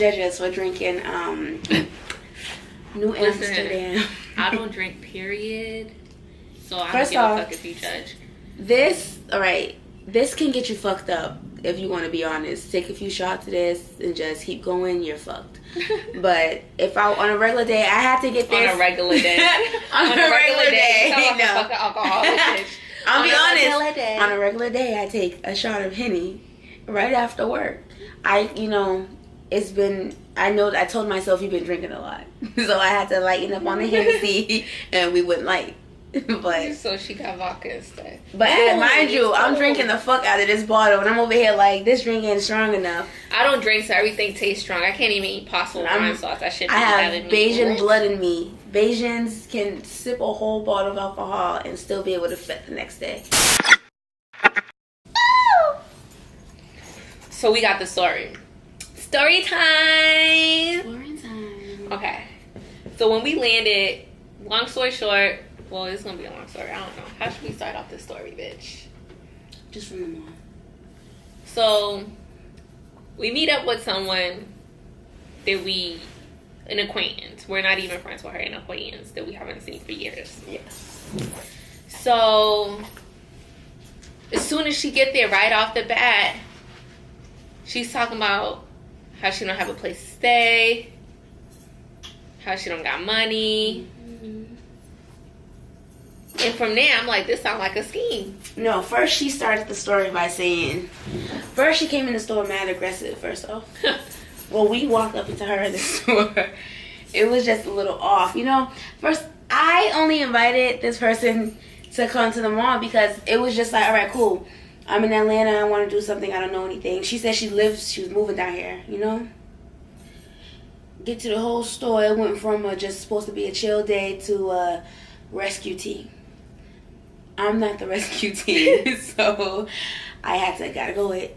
judge us for drinking New Amsterdam. I don't drink, period. So I First don't give off, a fuck if you judge. This can get you fucked up if you want to be honest. Take a few shots of this and just keep going, you're fucked. But if I on a regular day, I have to get this. On a regular day. on a regular day. No. Fucking alcoholic bitch. I'll be honest. On a regular day, I take a shot of Henny right after work. I know I told myself you've been drinking a lot. So I had to lighten up on the Hennessy and we wouldn't like. But so she got vodka instead. But mind you, I'm drinking the fuck out of this bottle and I'm over here like this drink ain't strong enough. I don't drink, so everything tastes strong. I can't even eat pasta with wine sauce. That shit. I have Bayesian blood in me. Bayesians can sip a whole bottle of alcohol and still be able to fit the next day. So we got the story. Story time. Okay. So when we landed, long story short. Well, it's going to be a long story. I don't know. How should we start off this story, bitch? Just from the mom. So, we meet up with someone that an acquaintance. We're not even friends with her, an acquaintance that we haven't seen for years. Yes. So, as soon as she get there, right off the bat, she's talking about how she don't have a place to stay, how she don't got money. And from there, I'm like, this sounds like a scheme. No, first she started the story by saying, first she came in the store mad aggressive, first off. Well, we walked up into her in the store. It was just a little off. First, I only invited this person to come to the mall because it was just like, all right, cool. I'm in Atlanta. I want to do something. I don't know anything. She said she was moving down here, Get to the whole store. It went from just supposed to be a chill day to a rescue team. I'm not the rescue team, so I gotta go with,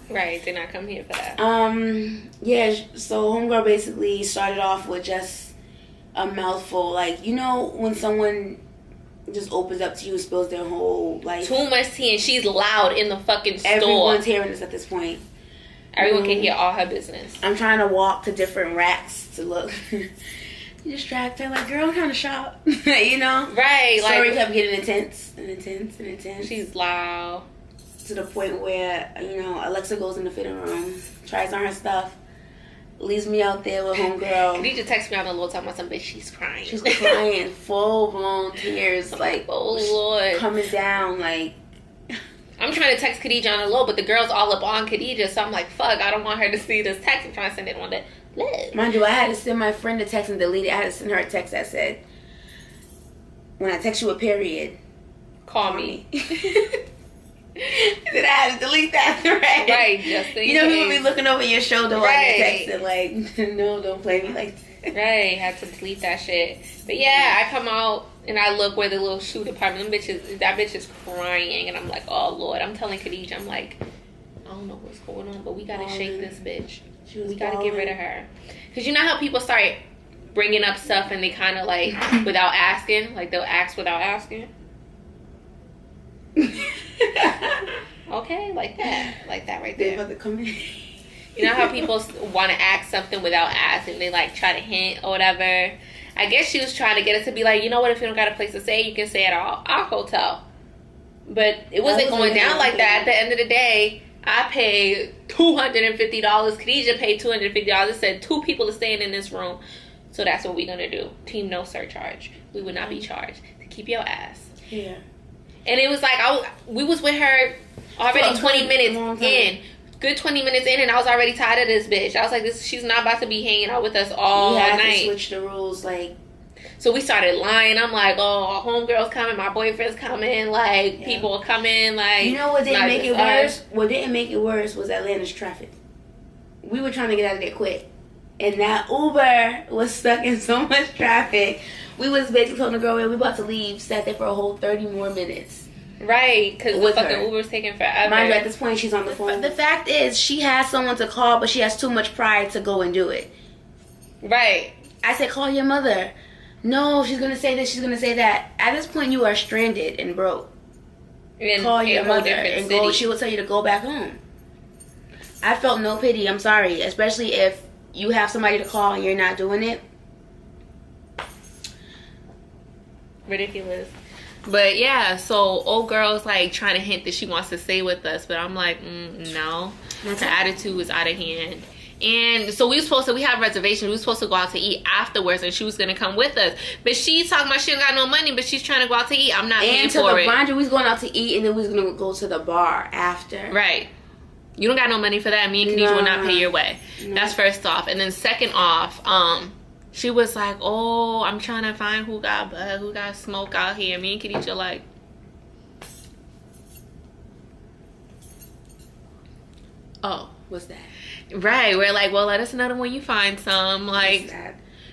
Right, did not come here for that. Yeah, so homegirl basically started off with just a mouthful. Like, when someone just opens up to you, spills their whole life. Too much tea, and she's loud in the fucking store. Everyone's hearing this at this point. Everyone can hear all her business. I'm trying to walk to different racks to look. Distract her, like, girl, I'm trying to shop. Right. Story kept getting intense. She's loud. To the point where, Alexa goes in the fitting room, tries on her stuff, leaves me out there with homegirl. Khadija texted me on the low time about some bitch, she's crying. She's crying, full-blown tears, like, oh, Lord. Coming down, like. I'm trying to text Khadija on the low, but the girl's all up on Khadija, so I'm like, fuck, I don't want her to see this text. I'm trying to send it on the list. Mind you, I had to send my friend a text and delete it. I had to send her a text that said, when I text you a period, call me. Then I had to delete that thread. Right, just in people case. be looking over your shoulder while you're texting, like, no, don't play me like that. Right, had to delete that shit. But yeah, I come out and I look where the little shoe department, that bitch is crying, and I'm like, oh Lord. I'm telling Khadija, I'm like, I don't know what's going on, but we gotta shake this bitch. We gotta get rid of her. Because you know how people start bringing up stuff and they kind of like, without asking, like they'll ask without asking? Okay, like that right there. About to come in. You know how people want to ask something without asking? They like try to hint or whatever. I guess she was trying to get us to be like, you know what? If you don't got a place to stay, you can stay at our hotel. But it wasn't going down like that. At the end of the day, I paid $250. Khadija paid $250. It said 2 people are staying in this room. So that's what we're going to do. Team no surcharge. We would not be charged to keep your ass. Yeah. And it was like, we was with her already 20 minutes in. Good 20 minutes in, and I was already tired of this bitch. I was like, she's not about to be hanging out with us all night. We had to switch the rules, like. So we started lying. I'm like, oh, homegirl's coming, my boyfriend's coming, like, people are coming, like. You know what didn't make it worse? What didn't make it worse was Atlanta's traffic. We were trying to get out of there quick. And that Uber was stuck in so much traffic. We was basically telling the girl, we about to leave, sat there for a whole 30 more minutes. Right, because the fucking Uber's taking forever. Mind you, at this point, she's on the phone. The fact is, she has someone to call, but she has too much pride to go and do it. Right. I said, call your mother. No, she's going to say this, she's going to say that. At this point, you are stranded and broke. Call your mother and go. She will tell you to go back home. I felt no pity. I'm sorry. Especially if you have somebody to call and you're not doing it. Ridiculous. But yeah, so old girl's like trying to hint that she wants to stay with us, but I'm like, no. Her attitude was out of hand. And so we had reservations. We were supposed to go out to eat afterwards, and she was gonna come with us. But she's talking about she don't got no money, but she's trying to go out to eat. I'm not paying for it. And to the we was going out to eat, and then we was gonna go to the bar after. Right. You don't got no money for that. Me and Khadijah will not pay your way. No. That's first off. And then second off, she was like, oh, I'm trying to find who got smoke out here. Me and Khadijah like, oh, what's that? Right, we're like, well, let us know when you find some. Like,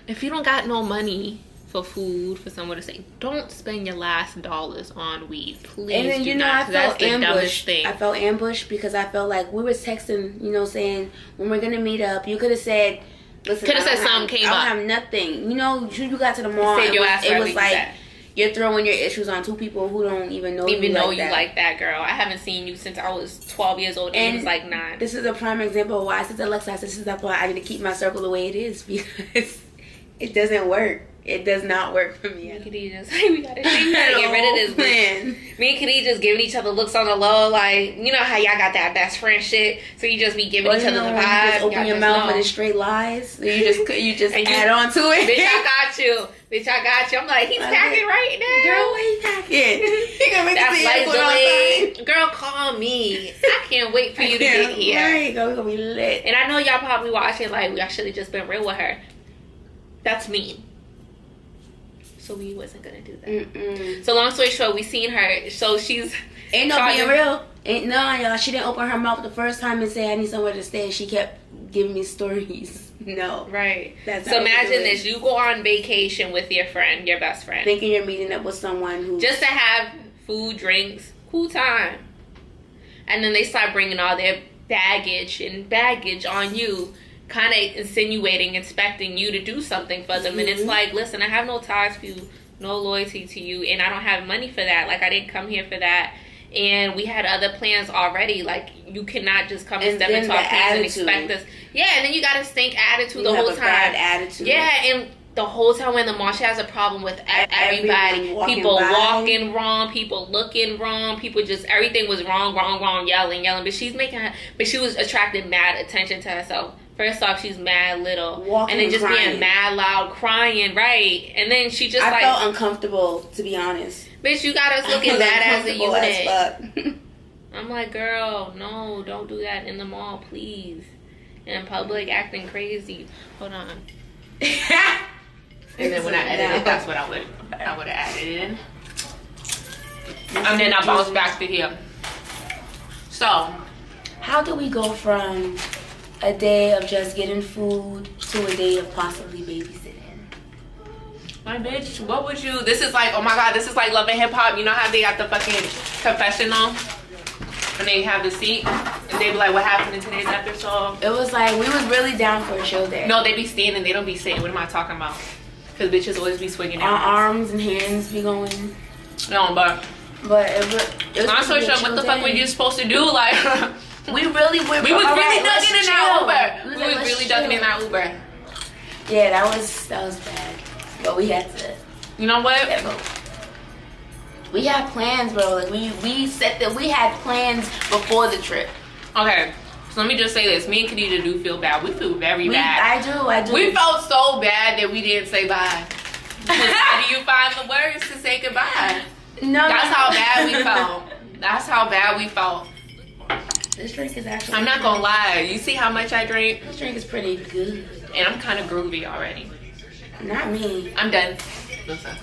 if you don't got no money for food, for someone to say, don't spend your last dollars on weed, please. And then, you know, I felt ambushed. I felt ambushed because I felt like we were texting, you know, saying when we're gonna meet up. You could have said, listen, could have said something came up. I don't have nothing. You know, you got to the mall. It was like you're throwing your issues on two people who don't even know you like that, girl. I haven't seen you since I was 12 years old and he was like 9. This is a prime example of why I said to Alexa, this is why I need to keep my circle the way it is, because it doesn't work. It does not work for me. Me and Khadijah's like, we gotta get rid of this bitch. Me and Khadijah's giving each other looks on the low, like, you know how y'all got that best friend shit, so you just be giving each other the vibe. You just open your mouth and it's straight lies. You just add on to it. Bitch, I got you. Bitch, I got you. I'm like, he's packing right now. Girl, what he packing? He gonna make that flight delayed. Girl, call me. I can't wait for you to get here. Right, we're gonna be lit. And I know y'all probably watching like, we actually just been real with her. That's mean. So we wasn't gonna do that. So long story short, we seen her. So she's ain't no being real. Ain't no, y'all. She didn't open her mouth the first time and say I need somewhere to stay. She kept giving me stories. No, right. So imagine this: you go on vacation with your friend, your best friend, thinking you're meeting up with someone who just to have food, drinks, cool time, and then they start bringing all their baggage on you. Kind of insinuating, expecting you to do something for them. And it's like, listen, I have no ties for you, no loyalty to you, and I don't have money for that. Like, I didn't come here for that. And we had other plans already. Like, you cannot just come and step into our plans and expect us. Yeah, and then you got a stink attitude the whole time. Bad attitude. Yeah, and the whole time when the mall, she has a problem with everybody. People walking wrong, people looking wrong, people just, everything was wrong, yelling. But she was attracting mad attention to herself. First off, she's mad little. And then just being mad loud, crying, right? And then she just I felt uncomfortable, to be honest. Bitch, you got us looking bad as a unit. I'm like, girl, no, don't do that in the mall, please. In public, acting crazy. Hold on. And then when I edited, that's what I would have added in. And then I bounced back to here. So, how do we go from a day of just getting food to a day of possibly babysitting? My bitch, what would you? This is like, oh my god, this is like Love and Hip Hop. You know how they got the fucking confessional? And they have the seat, and they be like, what happened in today's episode? It was like, we was really down for a show there. No, they be standing, they don't be sitting. What am I talking about? Because bitches always be swinging our arms and hands be going. No, but it was I'm so sure what the fuck were you supposed to do? Like, we was really ducking in our Uber. We was really ducking in our Uber. Yeah, that was bad. But we had to. You know what? We had plans, bro. Like we said that we had plans before the trip. Okay. So let me just say this. Me and Khadijah do feel bad. We feel very bad. I do. We felt so bad that we didn't say bye. How do you find the words to say goodbye? No. That's how bad we felt. That's how bad we felt. This drink is actually... I'm not gonna lie. You see how much I drink? This drink is pretty good. And I'm kind of groovy already. Not me. I'm done. Listen.